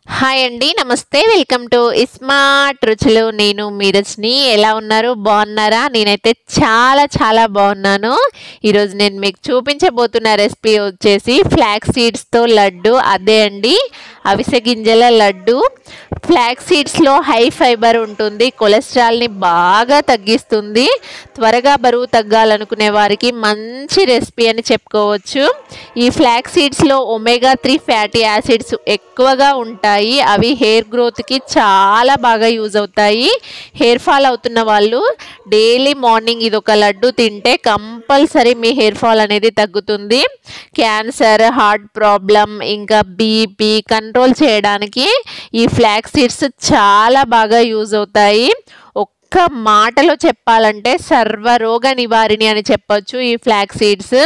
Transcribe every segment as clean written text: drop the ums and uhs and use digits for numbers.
Hi అండి, నమస్తే. Welcome to smart రుచులు. నేను మీరజ్ని. ఎలా ఉన్నారు? బాగున్నారా? నేనైతే చాలా చాలా బాగున్నాను. ఈరోజు నేను మీకు చూపించబోతున్న రెసిపీ వచ్చేసి ఫ్లాక్స్ సీడ్స్తో లడ్డు. అదే అండి, అవిసె గింజల లడ్డు. ఫ్లాక్స్ సీడ్స్లో హై ఫైబర్ ఉంటుంది, కొలెస్ట్రాల్ని బాగా తగ్గిస్తుంది. త్వరగా బరువు తగ్గాలనుకునే వారికి మంచి రెసిపీ అని చెప్పుకోవచ్చు. ఈ ఫ్లాక్స్ సీడ్స్లో ఒమేగా 3 ఫ్యాటీ యాసిడ్స్ ఎక్కువగా ఉంటాయి. అవి హెయిర్ గ్రోత్కి చాలా బాగా యూజ్ అవుతాయి. హెయిర్ ఫాల్ అవుతున్న వాళ్ళు డైలీ మార్నింగ్ ఇది ఒక లడ్డు తింటే కంపల్సరీ మీ హెయిర్ ఫాల్ అనేది తగ్గుతుంది. క్యాన్సర్, హార్ట్ ప్రాబ్లం, ఇంకా బీపీ కంట్రోల్ చేయడానికి ఈ ఫ్లాక్స్ సీడ్స్ చాలా బాగా యూజ్ అవుతాయి. ఒక్క మాటలో చెప్పాలంటే సర్వరోగ నివారిణి అని చెప్పొచ్చు ఈ ఫ్లాక్స్ సీడ్స్.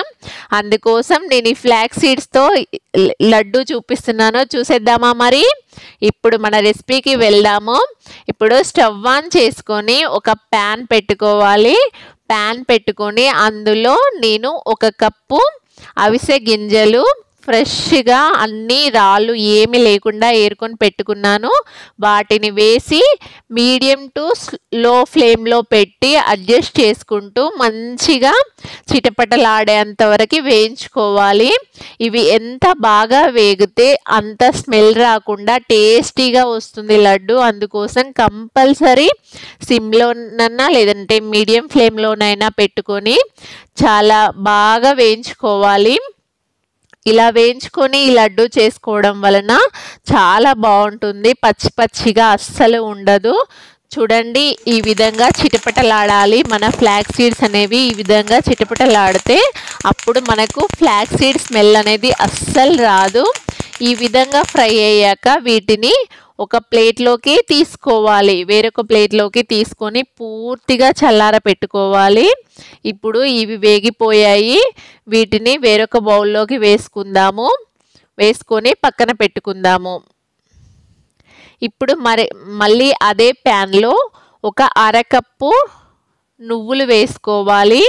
అందుకోసం నేను ఈ ఫ్లాక్స్ సీడ్స్తో లడ్డు చూపిస్తున్నాను. చూసేద్దామా మరి? ఇప్పుడు మన రెసిపీకి వెళ్దాము. ఇప్పుడు స్టవ్ ఆన్ చేసుకొని ఒక ప్యాన్ పెట్టుకోవాలి. ప్యాన్ పెట్టుకొని అందులో నేను 1 కప్పు అవిసె గింజలు ఫ్రెష్గా అన్ని రాళ్ళు ఏమి లేకుండా ఏరుకొని పెట్టుకున్నాను. వాటిని వేసి మీడియం టు లో ఫ్లేమ్లో పెట్టి అడ్జస్ట్ చేసుకుంటూ మంచిగా చిటపటలాడేంత వరకు వేయించుకోవాలి. ఇవి ఎంత బాగా వేగితే అంత స్మెల్ రాకుండా టేస్టీగా వస్తుంది లడ్డు. అందుకోసం కంపల్సరీ సిమ్లోనైనా లేదంటే మీడియం ఫ్లేమ్లోనైనా పెట్టుకొని చాలా బాగా వేయించుకోవాలి. ఇలా వేయించుకొని ఈ లడ్డు చేసుకోవడం వలన చాలా బాగుంటుంది. పచ్చి పచ్చిగా అస్సలు ఉండదు. చూడండి, ఈ విధంగా చిటపటలాడాలి. మన ఫ్లాక్స్ సీడ్స్ అనేవి ఈ విధంగా చిటపటలాడితే అప్పుడు మనకు ఫ్లాక్స్ సీడ్ స్మెల్ అనేది అస్సలు రాదు. ఈ విధంగా ఫ్రై అయ్యాక వీటిని ఒక ప్లేట్లోకి తీసుకోవాలి. వేరొక ప్లేట్లోకి తీసుకొని పూర్తిగా చల్లార పెట్టుకోవాలి. ఇప్పుడు ఇవి వేగిపోయాయి. వీటిని వేరొక బౌల్లోకి వేసుకుందాము. వేసుకొని పక్కన పెట్టుకుందాము. ఇప్పుడు మళ్ళీ అదే ప్యాన్లో ఒక 1/2 కప్పు నువ్వులు వేసుకోవాలి.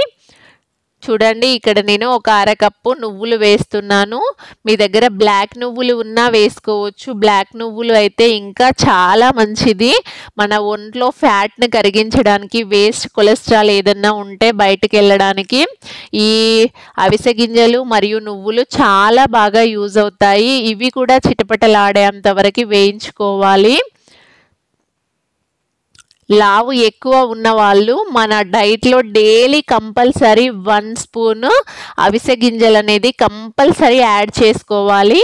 చూడండి, ఇక్కడ నేను ఒక 1/2 కప్పు నువ్వులు వేస్తున్నాను. మీ దగ్గర బ్లాక్ నువ్వులు ఉన్నా వేసుకోవచ్చు. బ్లాక్ నువ్వులు అయితే ఇంకా చాలా మంచిది. మన ఒంట్లో ఫ్యాట్ని కరిగించడానికి, వేస్ట్ కొలెస్ట్రాల్ ఏదన్నా ఉంటే బయటకు వెళ్ళడానికి ఈ అవిసె గింజలు మరియు నువ్వులు చాలా బాగా యూజ్ అవుతాయి. ఇవి కూడా చిటపటలాడేంత వరకు వేయించుకోవాలి. లావు ఎక్కువ ఉన్న వాళ్ళు మన డైట్లో డైలీ కంపల్సరీ 1 స్పూన్ అవిసె గింజలు అనేది కంపల్సరీ యాడ్ చేసుకోవాలి.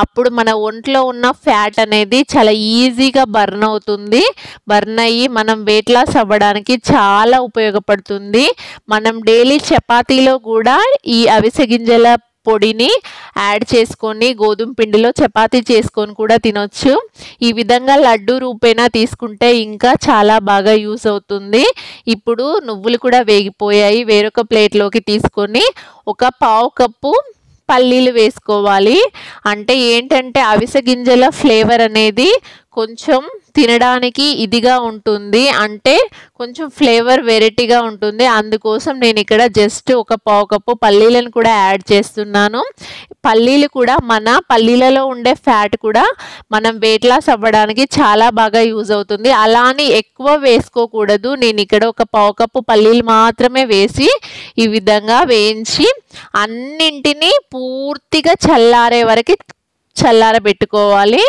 అప్పుడు మన ఒంట్లో ఉన్న ఫ్యాట్ అనేది చాలా ఈజీగా బర్న్ అవుతుంది. బర్న్ అయ్యి మనం వెయిట్ లాస్ అవ్వడానికి చాలా ఉపయోగపడుతుంది. మనం డైలీ చపాతీలో కూడా ఈ అవిసె గింజల పొడిని యాడ్ చేసుకొని గోధుమ పిండిలో చపాతీ చేసుకొని కూడా తినొచ్చు. ఈ విధంగా లడ్డు రూపేణా తీసుకుంటే ఇంకా చాలా బాగా యూస్ అవుతుంది. ఇప్పుడు నువ్వులు కూడా వేగిపోయాయి. వేరొక ప్లేట్లోకి తీసుకొని ఒక 1/2 కప్పు పల్లీలు వేసుకోవాలి. అంటే ఏంటంటే అవిసె గింజల ఫ్లేవర్ అనేది కొంచెం తినడానికి ఇదిగా ఉంటుంది, అంటే కొంచెం ఫ్లేవర్ వెరైటీగా ఉంటుంది. అందుకోసం నేను ఇక్కడ జస్ట్ ఒక 1/2 కప్పు పల్లీలను కూడా యాడ్ చేస్తున్నాను. పల్లీలు కూడా పల్లీలలో ఉండే ఫ్యాట్ కూడా మనం వెయిట్ లాస్ అవ్వడానికి చాలా బాగా యూజ్ అవుతుంది. అలా అని ఎక్కువ వేసుకోకూడదు. నేను ఇక్కడ ఒక 1/2 కప్పు పల్లీలు మాత్రమే వేసి ఈ విధంగా వేయించి అన్నింటినీ పూర్తిగా చల్లారే వరకు చల్లారబెట్టుకోవాలి.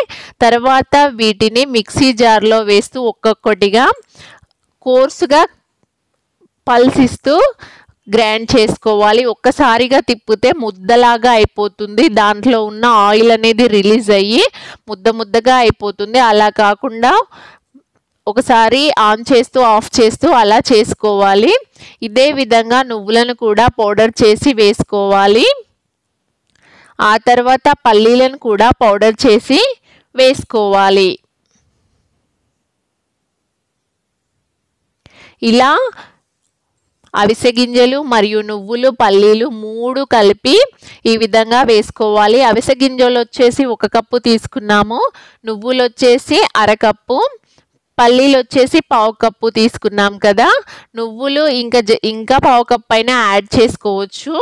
తర్వాత వీటిని మిక్సీ జార్లో వేస్తూ ఒక్కొక్కటిగా కోర్సుగా పల్స్ ఇస్తూ గ్రైండ్ చేసుకోవాలి. ఒక్కసారిగా తిప్పితే ముద్దలాగా అయిపోతుంది. దాంట్లో ఉన్న ఆయిల్ అనేది రిలీజ్ అయ్యి ముద్దగా అయిపోతుంది. అలా కాకుండా ఒకసారి ఆన్ చేస్తూ ఆఫ్ చేస్తూ అలా చేసుకోవాలి. ఇదే విధంగా నువ్వులను కూడా పౌడర్ చేసి వేసుకోవాలి. ఆ తర్వాత పల్లీలను కూడా పౌడర్ చేసి వేసుకోవాలి. ఇలా అవిసె గింజలు మరియు నువ్వులు, పల్లీలు 3 కలిపి ఈ విధంగా వేసుకోవాలి. అవిసె గింజలు వచ్చేసి 1 కప్పు తీసుకున్నాము. నువ్వులు వచ్చేసి 1/2 కప్పు, పల్లీలు వచ్చేసి 1/2 కప్పు తీసుకున్నాం కదా. నువ్వులు ఇంకా 1/2 కప్పు అయినా యాడ్ చేసుకోవచ్చు,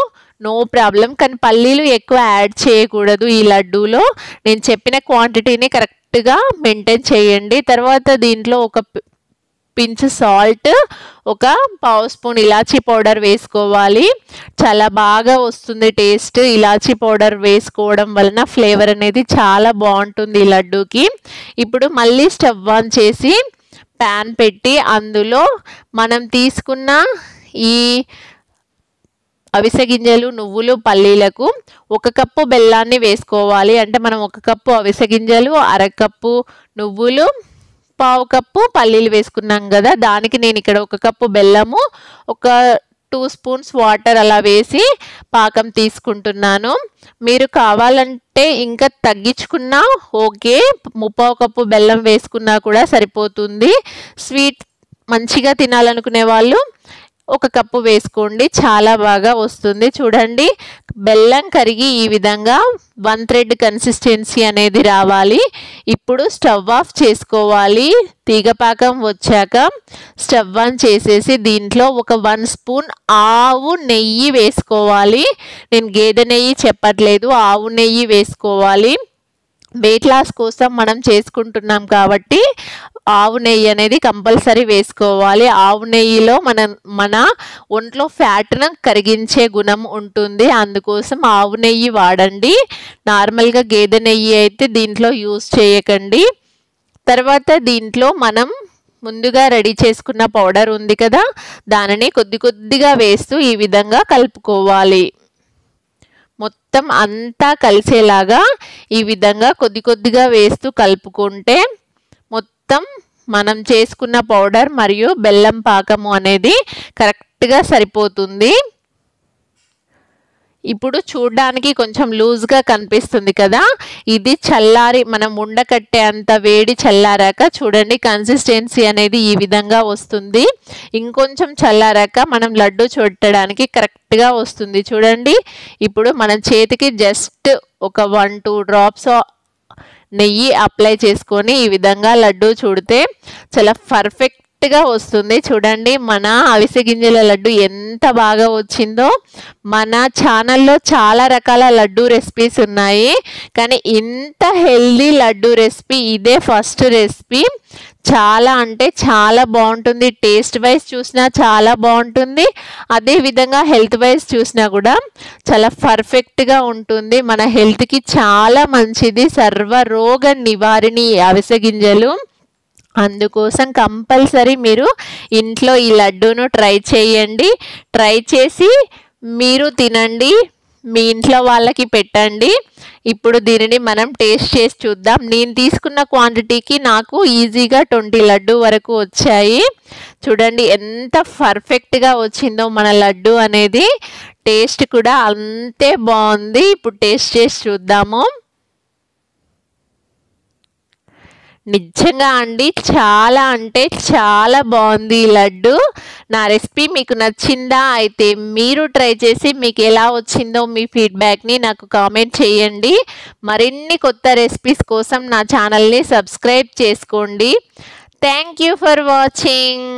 నో ప్రాబ్లం. కానీ పల్లీలు ఎక్కువ యాడ్ చేయకూడదు ఈ లడ్డూలో. నేను చెప్పిన క్వాంటిటీని కరెక్ట్ కరెక్ట్గా మెయింటైన్ చేయండి. తర్వాత దీంట్లో ఒక పించ్ సాల్ట్, ఒక పావు స్పూన్ ఇలాచీ పౌడర్ వేసుకోవాలి. చాలా బాగా వస్తుంది టేస్ట్. ఇలాచీ పౌడర్ వేసుకోవడం వలన ఫ్లేవర్ అనేది చాలా బాగుంటుంది ఈ లడ్డూకి. ఇప్పుడు మళ్ళీ స్టవ్ ఆన్ చేసి ప్యాన్ పెట్టి అందులో మనం తీసుకున్న ఈ అవిసె గింజలు, నువ్వులు, పల్లీలకు 1 కప్పు బెల్లాన్ని వేసుకోవాలి. అంటే మనం 1 కప్పు అవిసె గింజలు, అరకప్పు నువ్వులు, పావు కప్పు పల్లీలు వేసుకున్నాం కదా, దానికి నేను ఇక్కడ 1 కప్పు బెల్లము, ఒక 2 స్పూన్స్ వాటర్ అలా వేసి పాకం తీసుకుంటున్నాను. మీరు కావాలంటే ఇంకా తగ్గించుకున్నా ఓకే, 3/4 కప్పు బెల్లం వేసుకున్నా కూడా సరిపోతుంది. స్వీట్ మంచిగా తినాలనుకునే వాళ్ళు 1 కప్పు వేసుకోండి, చాలా బాగా వస్తుంది. చూడండి, బెల్లం కరిగి ఈ విధంగా 1 థ్రెడ్ కన్సిస్టెన్సీ అనేది రావాలి. ఇప్పుడు స్టవ్ ఆఫ్ చేసుకోవాలి. తీగపాకం వచ్చాక స్టవ్ ఆన్ చేసేసి దీంట్లో ఒక 1 స్పూన్ ఆవు నెయ్యి వేసుకోవాలి. నేను గేదె నెయ్యి చెప్పట్లేదు, ఆవు నెయ్యి వేసుకోవాలి. వెయిట్ లాస్ కోసం మనం చేసుకుంటున్నాం కాబట్టి ఆవు నెయ్యి అనేది కంపల్సరీ వేసుకోవాలి. ఆవు నెయ్యిలో మన ఒంట్లో ఫ్యాట్ను కరిగించే గుణం ఉంటుంది, అందుకోసం ఆవు నెయ్యి వాడండి. నార్మల్గా గేదె నెయ్యి అయితే దీంట్లో యూస్ చేయకండి. తర్వాత దీంట్లో మనం ముందుగా రెడీ చేసుకున్న పౌడర్ ఉంది కదా, దానిని కొద్దిగా వేస్తూ ఈ విధంగా కలుపుకోవాలి. మొత్తం అంతా కలిసేలాగా ఈ విధంగా కొద్దిగా వేస్తూ కలుపుకుంటే మొత్తం మనం చేసుకున్న పౌడర్ మరియు బెల్లం పాకము అనేది కరెక్ట్గా సరిపోతుంది. ఇప్పుడు చూడడానికి కొంచెం లూజ్గా కనిపిస్తుంది కదా, ఇది చల్లారి మనం ఉండకట్టే అంత వేడి చల్లారాక చూడండి కన్సిస్టెన్సీ అనేది ఈ విధంగా వస్తుంది. ఇంకొంచెం చల్లారాక మనం లడ్డు చుట్టడానికి కరెక్ట్గా వస్తుంది. చూడండి, ఇప్పుడు మన చేతికి జస్ట్ ఒక 1-2 డ్రాప్స్ నెయ్యి అప్లై చేసుకొని ఈ విధంగా లడ్డు చుడితే చాలా పర్ఫెక్ట్గా వస్తుంది. చూడండి, మన అవిసె గింజల లడ్డు ఎంత బాగా వచ్చిందో. మన ఛానల్లో చాలా రకాల లడ్డు రెసిపీస్ ఉన్నాయి, కానీ ఇంత హెల్దీ లడ్డు రెసిపీ ఇదే ఫస్ట్ రెసిపీ. చాలా అంటే చాలా బాగుంటుంది. టేస్ట్ వైజ్ చూసినా చాలా బాగుంటుంది, అదేవిధంగా హెల్త్ వైజ్ చూసినా కూడా చాలా పర్ఫెక్ట్గా ఉంటుంది. మన హెల్త్కి చాలా మంచిది, సర్వరోగ నివారిణి అవిసె గింజలు. అందుకోసం కంపల్సరీ మీరు ఇంట్లో ఈ లడ్డూను ట్రై చేయండి. ట్రై చేసి మీరు తినండి, మీ ఇంట్లో వాళ్ళకి పెట్టండి. ఇప్పుడు దీనిని మనం టేస్ట్ చేసి చూద్దాం. నేను తీసుకున్న క్వాంటిటీకి నాకు ఈజీగా 20 లడ్డు వరకు వచ్చాయి. చూడండి ఎంత పర్ఫెక్ట్గా వచ్చిందో మన లడ్డు అనేది. టేస్ట్ కూడా అంతే బాగుంది. ఇప్పుడు టేస్ట్ చేసి చూద్దాము. నిజంగా అండి చాలా అంటే చాలా బాగుంది ఈ లడ్డు. నా రెసిపీ మీకు నచ్చిందా? అయితే మీరు ట్రై చేసి మీకు ఎలా వచ్చిందో మీ ఫీడ్బ్యాక్ని నాకు కామెంట్ చేయండి. మరిన్ని కొత్త రెసిపీస్ కోసం నా ఛానల్ని సబ్స్క్రైబ్ చేసుకోండి. Thank you for watching.